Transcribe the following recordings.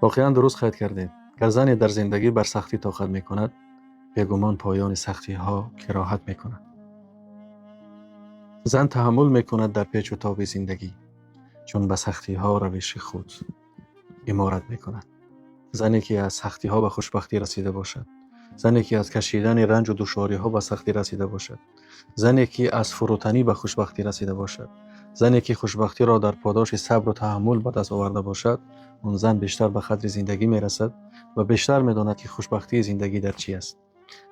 واقعا درست خرید کردید. گر زنی در زندگی بر سختی طاقت میکند، بیگمان پایان سختی ها کراهت میکند. زن تحمل میکند در پیچ و تاب زندگی، چون به سختی ها روش خود امارت میکند. زنی که از سختی ها به خوشبختی رسیده باشد، زنی که از کشیدن رنج و دشواری ها به سختی رسیده باشد، زنی که از فروتنی به خوشبختی رسیده باشد، زنی که خوشبختی را در پاداش صبر و تحمل به دست آورده باشد، اون زن بیشتر به قدر زندگی میرسد و بیشتر میداند که خوشبختی زندگی در چی است.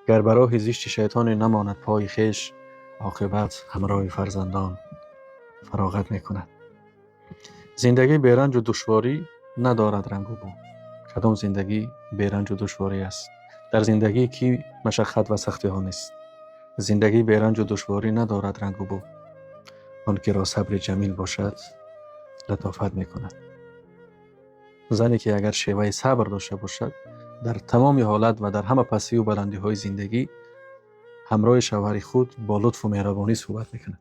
گر بر راه زشت شیطان نماند پای خویش، عاقبت همراه فرزندان فراغت میکند. زندگی بیرنج و دشواری ندارد رنگ و بو. کدام زندگی بیرنج و دشواری است؟ در زندگی کی مشقت و سختی ها نیست. زندگی بیرنج و دشواری ندارد رنگ و بو. آن که را صبر جمیل باشد لطافت میکند. زنی که اگر شیوه صبر داشته باشد، در تمام حالت و در همه پستی و بلندی های زندگی همراه شوهر خود با لطف و مهربانی صحبت میکند.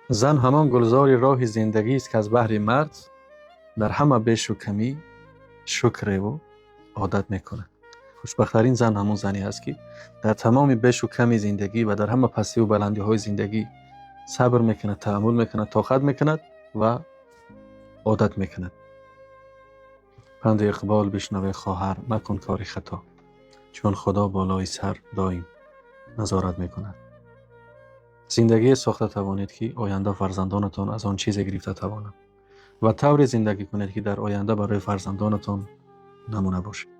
زن همان گلزار راه زندگی است که از بحر مرد در همه بیش و کمی شکر و عادت میکند. خوشبخت‌ترین زن همون زنی است که در تمام بیش و کمی زندگی و در همه پستی و بلندی های زندگی صبر میکند، تحمل میکند، طاقت میکند و عادت میکند. پند اقبال بشنوه خواهر، مکن کاری خطا، چون خدا بالای سر دائم نظارت میکند. زندگی ساخته توانید که آینده فرزندانتان از آن چیز گرفته توانند و طور زندگی کنید که در آینده برای فرزندانتان نمونه باشید.